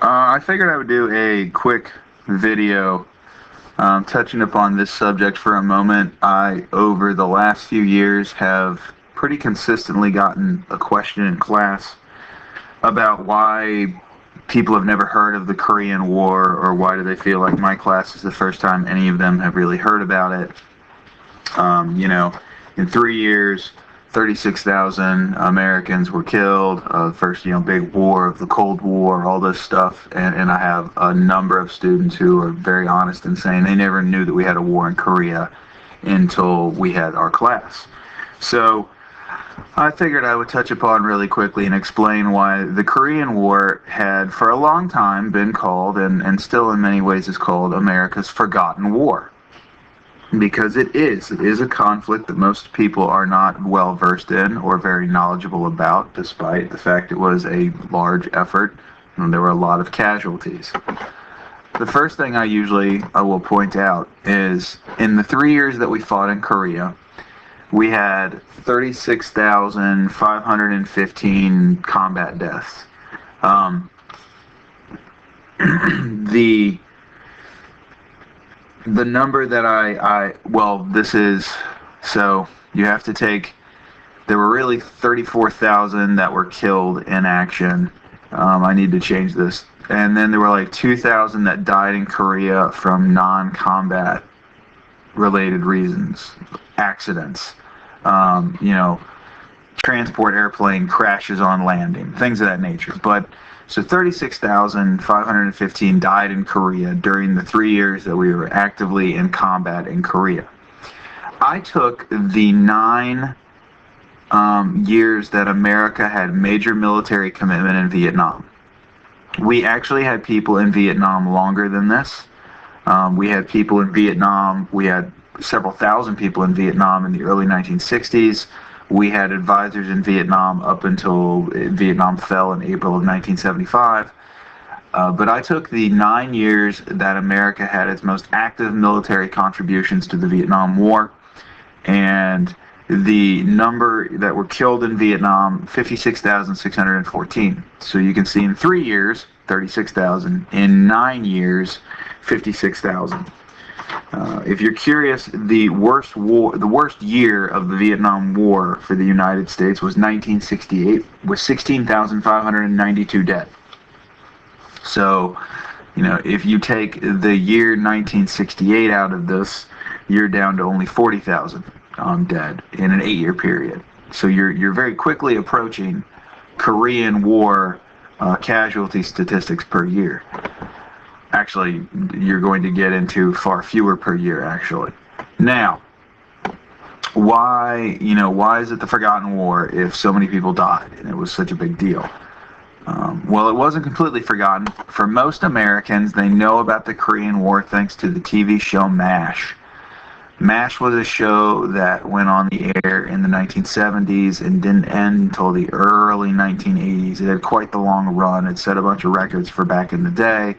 I figured I would do a quick video touching upon this subject for a moment. I, over the last few years, have pretty consistently gotten a question in class about why people have never heard of the Korean War, or why do they feel like my class is the first time any of them have really heard about it. You know, in 3 years, 36,000 Americans were killed. First, big war of the Cold War, all this stuff. And I have a number of students who are very honest in saying they never knew that we had a war in Korea until we had our class. So I figured I would touch upon really quickly and explain why the Korean War had for a long time been called, and still in many ways is called, America's forgotten war. Because it is a conflict that most people are not well versed in or very knowledgeable about, despite the fact it was a large effort and there were a lot of casualties. The first thing I will point out is in the 3 years that we fought in Korea, we had 36,515 combat deaths. The number that this is, so you have to take, there were really 34,000 that were killed in action. I need to change this. And then there were like 2,000 that died in Korea from non-combat related reasons, accidents, transport airplane crashes on landing, things of that nature. But so 36,515 died in Korea during the 3 years that we were actively in combat in Korea. I took the 9 years that America had major military commitment in Vietnam. We actually had people in Vietnam longer than this. We had people in Vietnam, we had several thousand people in Vietnam in the early 1960s. We had advisors in Vietnam up until Vietnam fell in April of 1975. But I took the 9 years that America had its most active military contributions to the Vietnam War, and the number that were killed in Vietnam, 56,614. So you can see in 3 years, 36,000. In 9 years, 56,000. If you're curious, the worst year of the Vietnam War for the United States was 1968, with 16,592 dead. So, if you take the year 1968 out of this, you're down to only 40,000 dead in an 8-year period. So you're very quickly approaching Korean War casualty statistics per year. Actually, you're going to get into far fewer per year, actually. Now, why is it the forgotten war if so many people died and it was such a big deal? Well, it wasn't completely forgotten. For most Americans, they know about the Korean War thanks to the TV show MASH. MASH was a show that went on the air in the 1970s and didn't end until the early 1980s. It had quite the long run. It set a bunch of records for back in the day.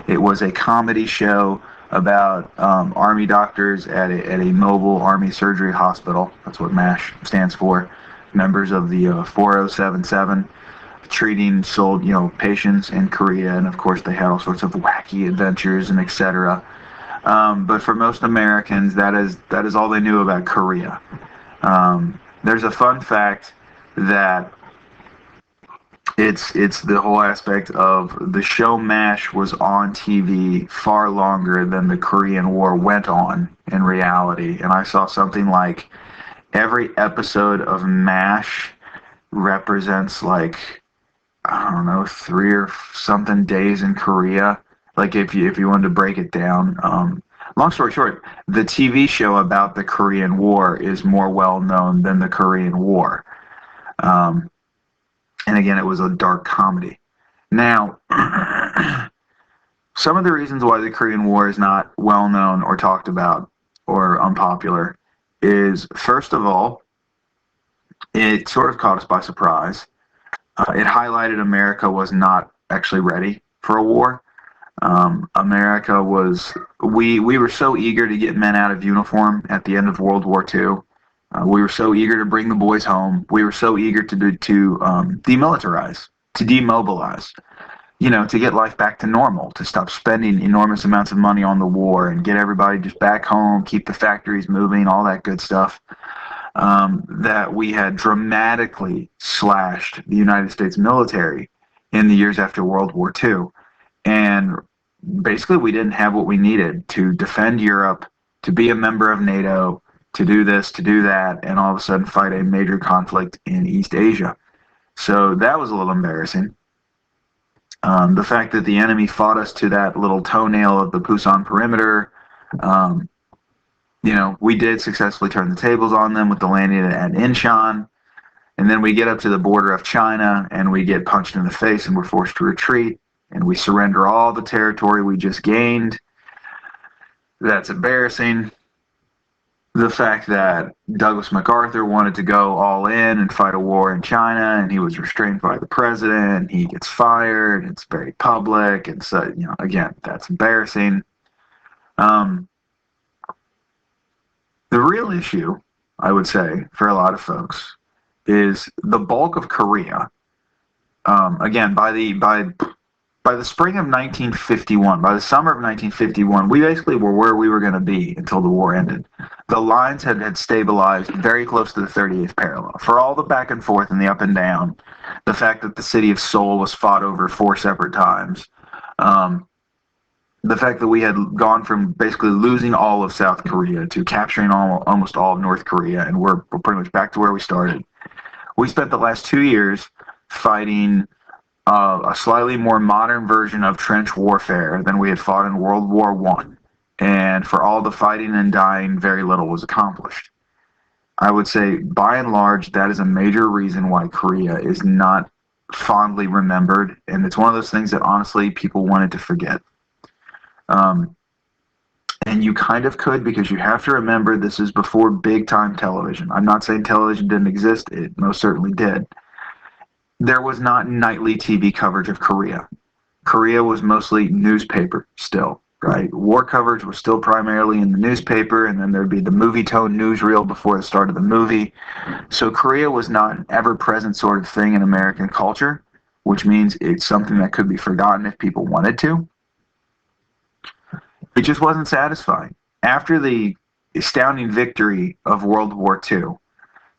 It was a comedy show about Army doctors at a mobile Army surgery hospital. That's what MASH stands for. Members of the 4077 treating patients in Korea, and of course they had all sorts of wacky adventures and etc. But for most Americans, that is all they knew about Korea. There's a fun fact that it's the whole aspect of the show MASH was on TV far longer than the Korean War went on in reality. And I saw something like every episode of MASH represents 3 or something days in Korea. Like if you wanted to break it down. Long story short, the TV show about the Korean War is more well known than the Korean War. And again, it was a dark comedy. Now, some of the reasons why the Korean War is not well known or talked about or unpopular is, first of all, it sort of caught us by surprise. It highlighted America was not actually ready for a war. America was, we were so eager to get men out of uniform at the end of World War II. We were so eager to bring the boys home. We were so eager to demilitarize, to demobilize. to get life back to normal, to stop spending enormous amounts of money on the war and get everybody just back home, keep the factories moving, all that good stuff. That we had dramatically slashed the United States military in the years after World War II. And basically, we didn't have what we needed to defend Europe, to be a member of NATO, to do this, to do that, and all of a sudden fight a major conflict in East Asia. So that was a little embarrassing. The fact that the enemy fought us to that little toenail of the Pusan perimeter, we did successfully turn the tables on them with the landing at Incheon. And then we get up to the border of China and we get punched in the face and we're forced to retreat and we surrender all the territory we just gained. That's embarrassing. The fact that Douglas MacArthur wanted to go all in and fight a war in China and he was restrained by the president, he gets fired, it's very public, and so, again, that's embarrassing. The real issue, I would say, for a lot of folks, is the bulk of Korea. Again, by the spring of 1951, by the summer of 1951, we basically were where we were going to be until the war ended. The lines had stabilized very close to the 38th parallel. For all the back and forth and the up and down, the fact that the city of Seoul was fought over 4 separate times, the fact that we had gone from basically losing all of South Korea to capturing almost all of North Korea, and we're pretty much back to where we started. We spent the last 2 years fighting a slightly more modern version of trench warfare than we had fought in World War I. And for all the fighting and dying, very little was accomplished. I would say, by and large, that is a major reason why Korea is not fondly remembered, and it's one of those things that honestly people wanted to forget. And you kind of could, because you have to remember this is before big-time television. I'm not saying television didn't exist. It most certainly did. There was not nightly TV coverage of Korea. Korea was mostly newspaper still, right? War coverage was still primarily in the newspaper, and then there'd be the movie-tone newsreel before the start of the movie. So Korea was not an ever-present sort of thing in American culture, which means it's something that could be forgotten if people wanted to. It just wasn't satisfying. After the astounding victory of World War II,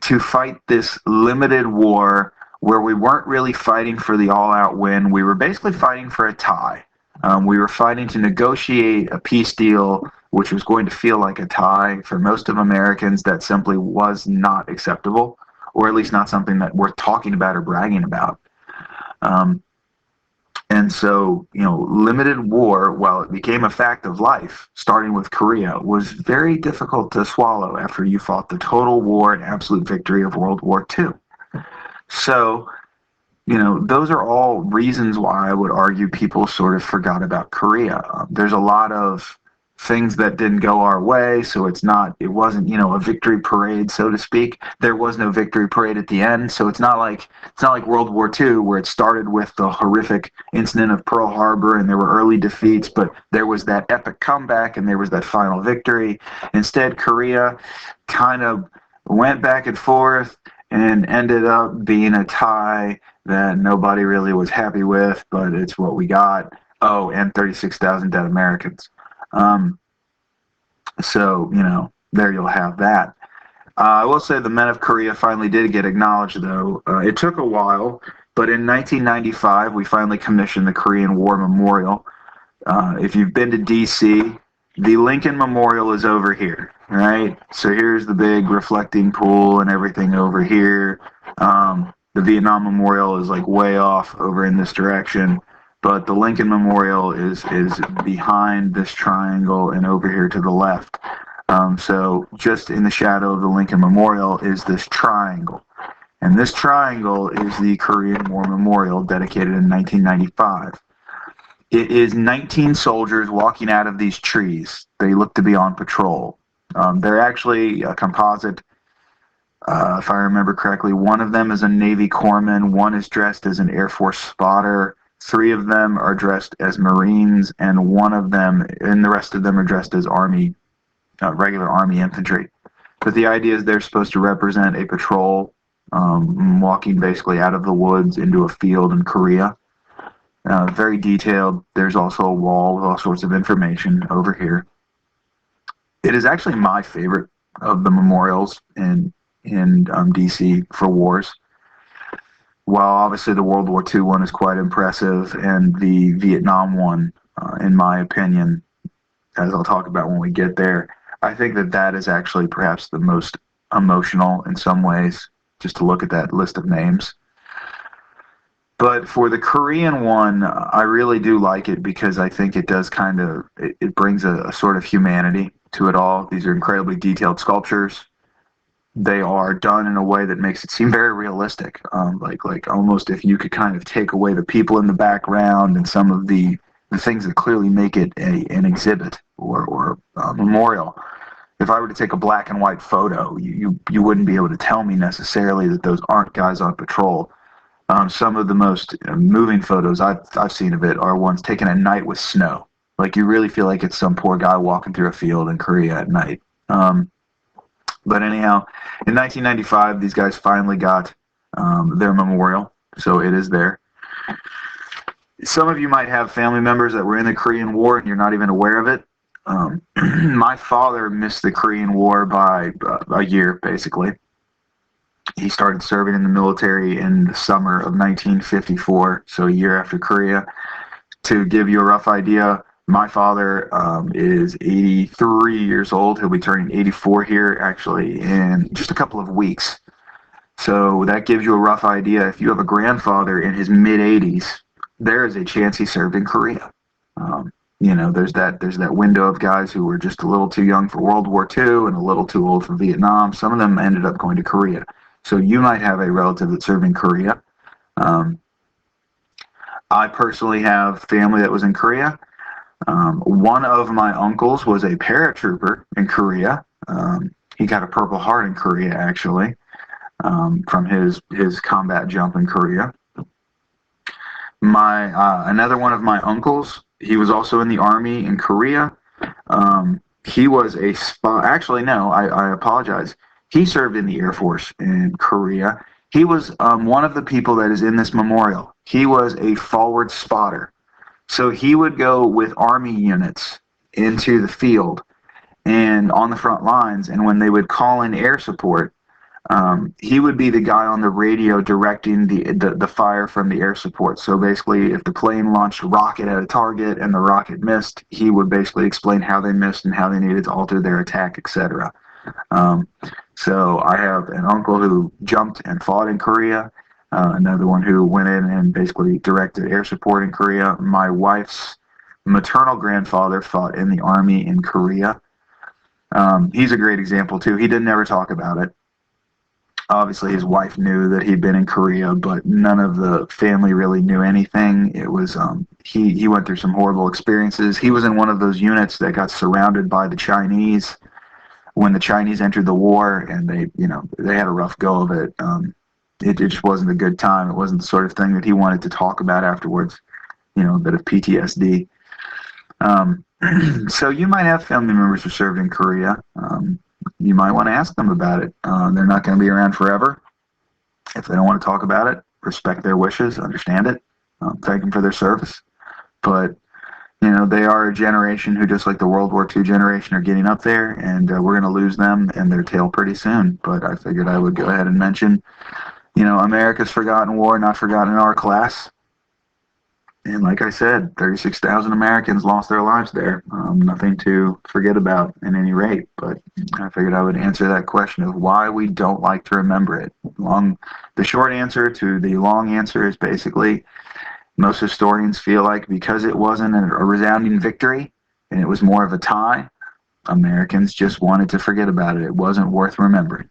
to fight this limited war where we weren't really fighting for the all-out win, we were basically fighting for a tie. We were fighting to negotiate a peace deal, which was going to feel like a tie. For most of Americans, that simply was not acceptable, or at least not something that worth talking about or bragging about. And so, limited war, while it became a fact of life, starting with Korea, was very difficult to swallow after you fought the total war and absolute victory of World War II. So, those are all reasons why I would argue people sort of forgot about Korea. There's a lot of things that didn't go our way, so it wasn't, a victory parade, so to speak. There was no victory parade at the end, so it's not like World War II, where it started with the horrific incident of Pearl Harbor and there were early defeats, but there was that epic comeback and there was that final victory. Instead, Korea kind of went back and forth and ended up being a tie that nobody really was happy with, but it's what we got. Oh, and 36,000 dead Americans. So, there you'll have that. I will say the men of Korea finally did get acknowledged, though. It took a while, but in 1995, we finally commissioned the Korean War Memorial. If you've been to D.C., the Lincoln Memorial is over here, right? So here's the big reflecting pool and everything over here. The Vietnam Memorial is like way off over in this direction. But the Lincoln Memorial is behind this triangle and over here to the left. So just in the shadow of the Lincoln Memorial is this triangle. And this triangle is the Korean War Memorial, dedicated in 1995. It is 19 soldiers walking out of these trees. They look to be on patrol. They're actually a composite. If I remember correctly, one of them is a Navy corpsman, one is dressed as an Air Force spotter, 3 of them are dressed as Marines, and the rest of them are dressed as regular Army infantry. But the idea is they're supposed to represent a patrol walking basically out of the woods into a field in Korea. very detailed. There's also a wall with all sorts of information over here. It is actually my favorite of the memorials in DC for wars. While obviously the World War II one is quite impressive, and the Vietnam one, in my opinion, as I'll talk about when we get there, I think that is actually perhaps the most emotional in some ways, just to look at that list of names. But for the Korean one, I really do like it because I think it does it brings a sort of humanity to it all. These are incredibly detailed sculptures. They are done in a way that makes it seem very realistic. Like almost if you could kind of take away the people in the background and some of the things that clearly make it an exhibit or a memorial. If I were to take a black and white photo, you wouldn't be able to tell me necessarily that those aren't guys on patrol. Some of the most moving photos I've seen of it are ones taken at night with snow. Like you really feel like it's some poor guy walking through a field in Korea at night. But anyhow, in 1995, these guys finally got their memorial, so it is there. Some of you might have family members that were in the Korean War and you're not even aware of it. My father missed the Korean War by a year, basically. He started serving in the military in the summer of 1954, so a year after Korea. To give you a rough idea, my father is 83 years old. He'll be turning 84 here, actually, in just a couple of weeks. So that gives you a rough idea. If you have a grandfather in his mid-80s, there is a chance he served in Korea. There's that window of guys who were just a little too young for World War II and a little too old for Vietnam. Some of them ended up going to Korea. So you might have a relative that served in Korea. I personally have family that was in Korea. One of my uncles was a paratrooper in Korea. He got a Purple Heart in Korea, actually, from his combat jump in Korea. Another one of my uncles, he was also in the Army in Korea. He was a spy. Actually, no, I apologize. He served in the Air Force in Korea. He was one of the people that is in this memorial. He was a forward spotter. So he would go with Army units into the field and on the front lines, and when they would call in air support, he would be the guy on the radio directing the fire from the air support. So basically, if the plane launched a rocket at a target and the rocket missed, he would basically explain how they missed and how they needed to alter their attack, etc. So I have an uncle who jumped and fought in Korea, another one who went in and basically directed air support in Korea. My wife's maternal grandfather fought in the Army in Korea. He's a great example too. He didn't ever talk about it. Obviously, his wife knew that he'd been in Korea, but none of the family really knew anything. It was he went through some horrible experiences. He was in one of those units that got surrounded by the Chinese when the Chinese entered the war, and they had a rough go of it. It just wasn't a good time. It wasn't the sort of thing that he wanted to talk about afterwards. A bit of PTSD. So you might have family members who served in Korea. You might want to ask them about it. They're not going to be around forever. If they don't want to talk about it, respect their wishes, understand it, thank them for their service. But they are a generation who, just like the World War II generation, are getting up there, and we're going to lose them and their tail pretty soon. But I figured I would go ahead and mention, America's Forgotten War, not forgotten in our class. And like I said, 36,000 Americans lost their lives there. Nothing to forget about at any rate. But I figured I would answer that question of why we don't like to remember it. The short answer to the long answer is basically most historians feel like because it wasn't a resounding victory and it was more of a tie, Americans just wanted to forget about it. It wasn't worth remembering.